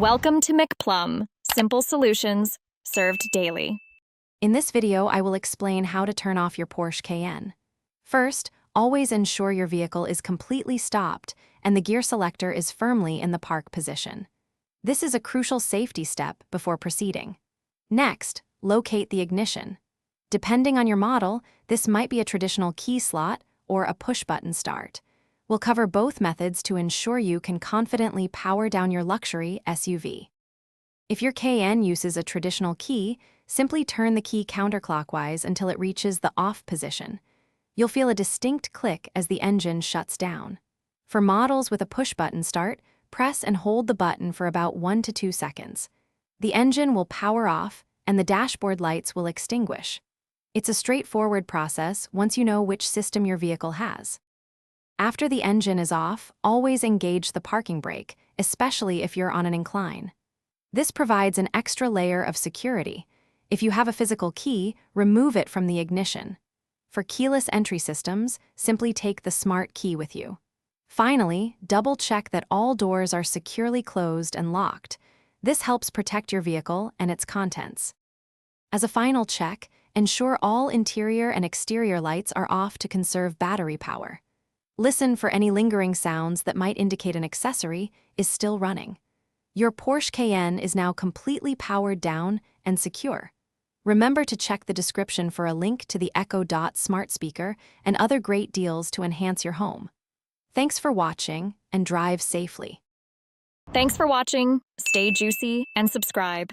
Welcome to McPlum, simple solutions served daily. In this video, I will explain how to turn off your Porsche Cayenne. First, always ensure your vehicle is completely stopped and the gear selector is firmly in the park position. This is a crucial safety step before proceeding. Next, locate the ignition. Depending on your model, this might be a traditional key slot or a push-button start. We'll cover both methods to ensure you can confidently power down your luxury SUV. If your Cayenne uses a traditional key, simply turn the key counterclockwise until it reaches the off position. You'll feel a distinct click as the engine shuts down. For models with a push-button start, press and hold the button for about 1 to 2 seconds. The engine will power off and the dashboard lights will extinguish. It's a straightforward process once you know which system your vehicle has. After the engine is off, always engage the parking brake, especially if you're on an incline. This provides an extra layer of security. If you have a physical key, remove it from the ignition. For keyless entry systems, simply take the smart key with you. Finally, double-check that all doors are securely closed and locked. This helps protect your vehicle and its contents. As a final check, ensure all interior and exterior lights are off to conserve battery power. Listen for any lingering sounds that might indicate an accessory is still running. Your Porsche Cayenne is now completely powered down and secure. Remember to check the description for a link to the Echo Dot smart speaker and other great deals to enhance your home. Thanks for watching and drive safely. Thanks for watching. Stay juicy and subscribe.